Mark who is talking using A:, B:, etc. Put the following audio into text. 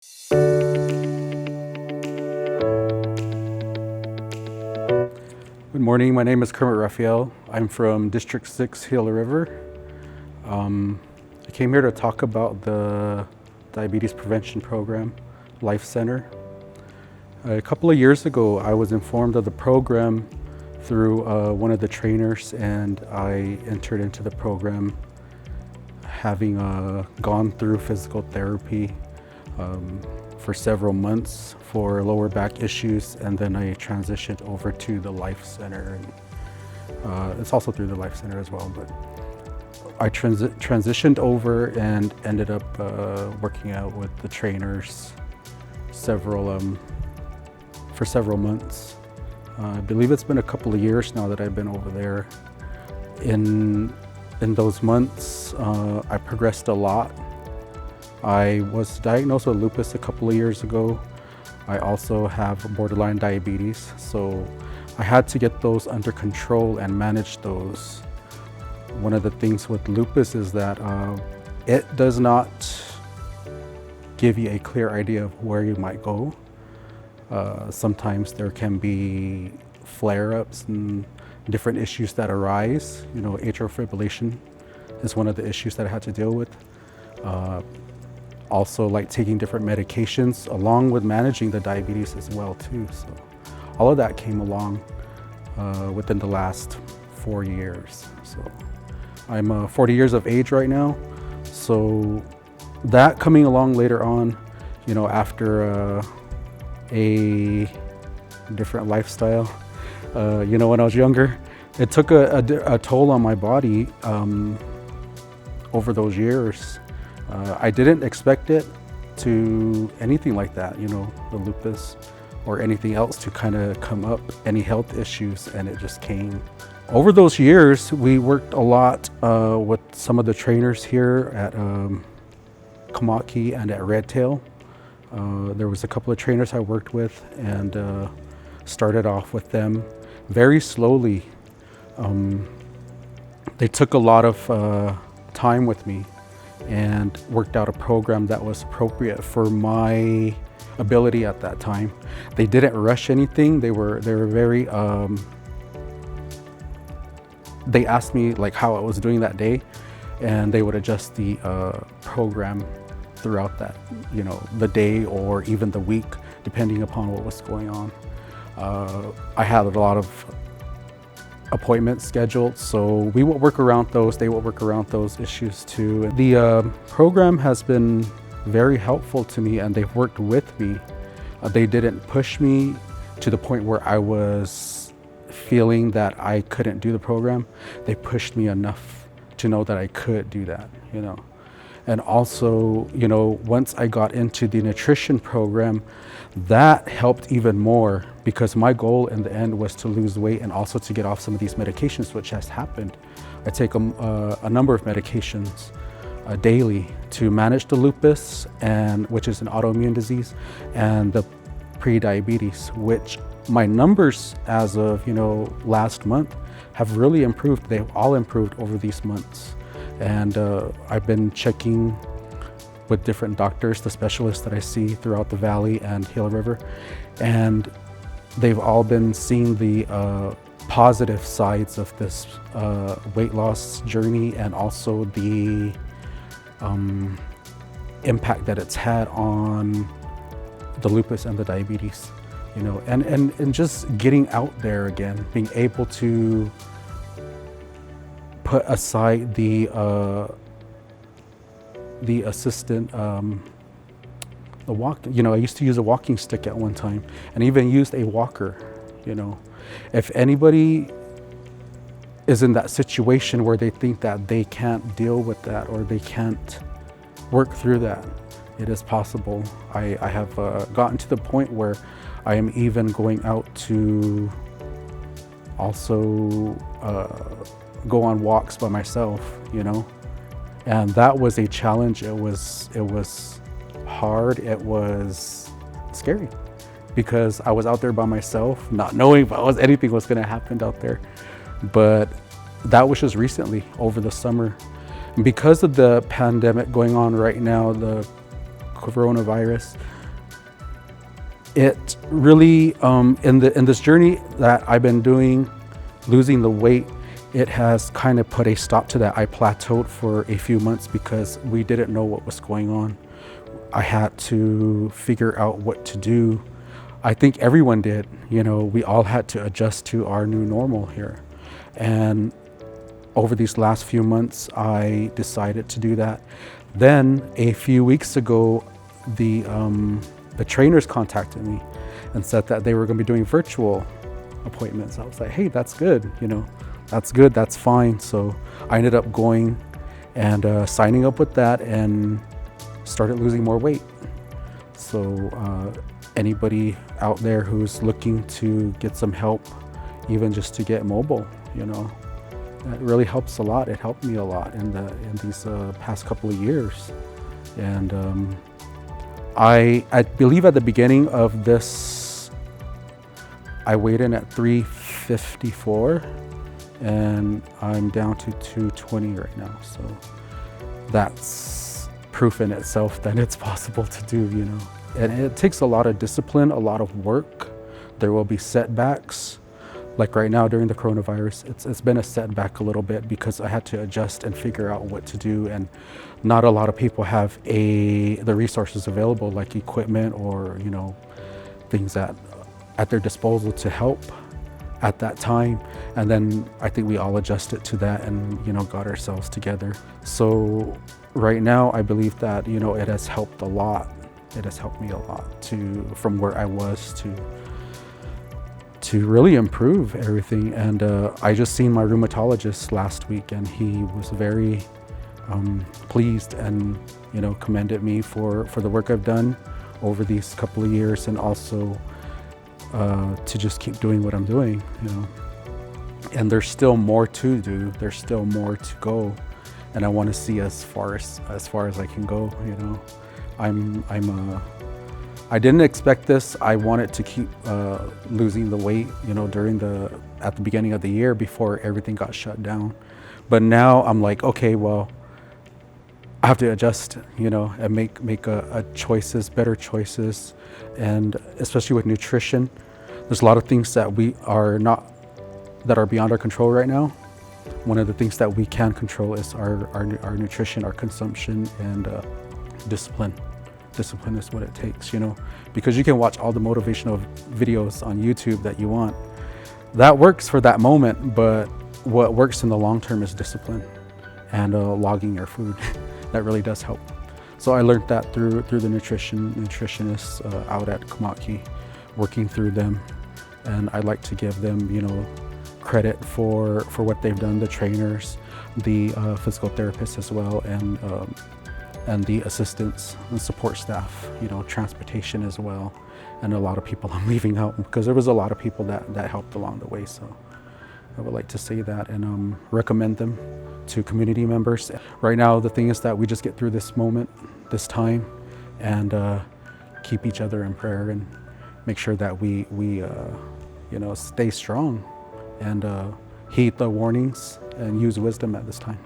A: Good morning, my name is Raphael. I'm from District 6, Gila River. I came here to talk about the Diabetes Prevention Program, Life Center. A couple of years ago, I was informed of the program through one of the trainers, and I entered into the program having gone through physical therapy for several months for lower back issues, and then I transitioned over to the Life Center. And, it's also through the Life Center as well, but I transitioned over and ended up working out with the trainers for several months. I believe it's been a couple of years now that I've been over there. In those months, I progressed a lot. I was diagnosed with lupus a couple of years ago. I also have borderline diabetes, so I had to get those under control and manage those. One of the things with lupus is that it does not give you a clear idea of where you might go. Sometimes there can be flare-ups and different issues that arise. You know, atrial fibrillation is one of the issues that I had to deal with. Also, like taking different medications along with managing the diabetes as well too. So all of that came along within the last 4 years. So I'm 40 years of age right now. So that coming along later on, you know, after a different lifestyle, you know, when I was younger, it took a toll on my body over those years. I didn't expect it to anything like that, you know, the lupus or anything else to kind of come up, any health issues, and it just came. Over those years, we worked a lot with some of the trainers here at Kamaki and at Redtail. There was a couple of trainers I worked with and started off with them very slowly. They took a lot of time with me and worked out a program that was appropriate for my ability at that time. They didn't rush anything. They were very, they asked me like how I was doing that day, and they would adjust the program throughout that, you know, the day or even the week, depending upon what was going on. I had a lot of appointments scheduled, so we would work around those. They would work around those issues too. The program has been very helpful to me, and they've worked with me. They didn't push me to the point where I was feeling that I couldn't do the program. They pushed me enough to know that I could do that, you know. And also, you know, once I got into the nutrition program, that helped even more, because my goal in the end was to lose weight and also to get off some of these medications, which has happened. I take a number of medications daily to manage the lupus, and which is an autoimmune disease, and the pre-diabetes, which my numbers as of, you know, last month have really improved. They've all improved over these months. And I've been checking with different doctors, the specialists that I see throughout the valley and Gila River, and they've all been seeing the positive sides of this weight loss journey, and also the impact that it's had on the lupus and the diabetes, you know, and just getting out there again, being able to put aside the assistant, the walk. You know, I used to use a walking stick at one time, and even used a walker. You know, if anybody is in that situation where they think that they can't deal with that or they can't work through that, it is possible. I have gotten to the point where I am even going out to also go on walks by myself, you know, and that was a challenge. It was hard. It was scary, because I was out there by myself, not knowing if anything was going to happen out there. But that was just recently, over the summer. And because of the pandemic going on right now, the coronavirus, it really, in this journey that I've been doing, losing the weight, it has kind of put a stop to that. I plateaued for a few months because we didn't know what was going on. I had to figure out what to do. I think everyone did, we all had to adjust to our new normal here. And over these last few months, I decided to do that. Then a few weeks ago, the trainers contacted me and said that they were going to be doing virtual appointments. I was like, hey, that's good, that's good, that's fine. So I ended up going and signing up with that and started losing more weight. So anybody out there who's looking to get some help, even just to get mobile, that really helps a lot. It helped me a lot in these past couple of years. And I believe at the beginning of this, I weighed in at 354 and I'm down to 220 right now. So that's proof in itself that it's possible to do, And it takes a lot of discipline, a lot of work. There will be setbacks. Like right now during the coronavirus, it's been a setback a little bit because I had to adjust and figure out what to do, and not a lot of people have the resources available, like equipment or things at their disposal to help at that time. And then I think we all adjusted to that and got ourselves together. So right now I believe that it has helped a lot. It has helped me a lot from where I was to really improve everything. And I just seen my rheumatologist last week, and he was very pleased and commended me for the work I've done over these couple of years, and also to just keep doing what I'm doing. And there's still more to do. There's still more to go, and I want to see as far as I can go. I didn't expect this. I wanted to keep losing the weight, at the beginning of the year before everything got shut down. But now I'm like, okay, well, I have to adjust, and make better choices. And especially with nutrition, there's a lot of things that that are beyond our control right now. One of the things that we can control is our nutrition, our consumption, and discipline. Discipline is what it takes, because you can watch all the motivational videos on YouTube that you want. That works for that moment, but what works in the long term is discipline and logging your food. That really does help. So I learned that through the nutritionists out at Kamaki, working through them. And I'd like to give them, credit for what they've done, the trainers, the physical therapists as well, and the assistants and support staff, transportation as well. And a lot of people I'm leaving out because there was a lot of people that helped along the way. So I would like to say that and recommend them to community members. Right now, the thing is that we just get through this moment, this time, and keep each other in prayer and make sure that we stay strong and heed the warnings and use wisdom at this time.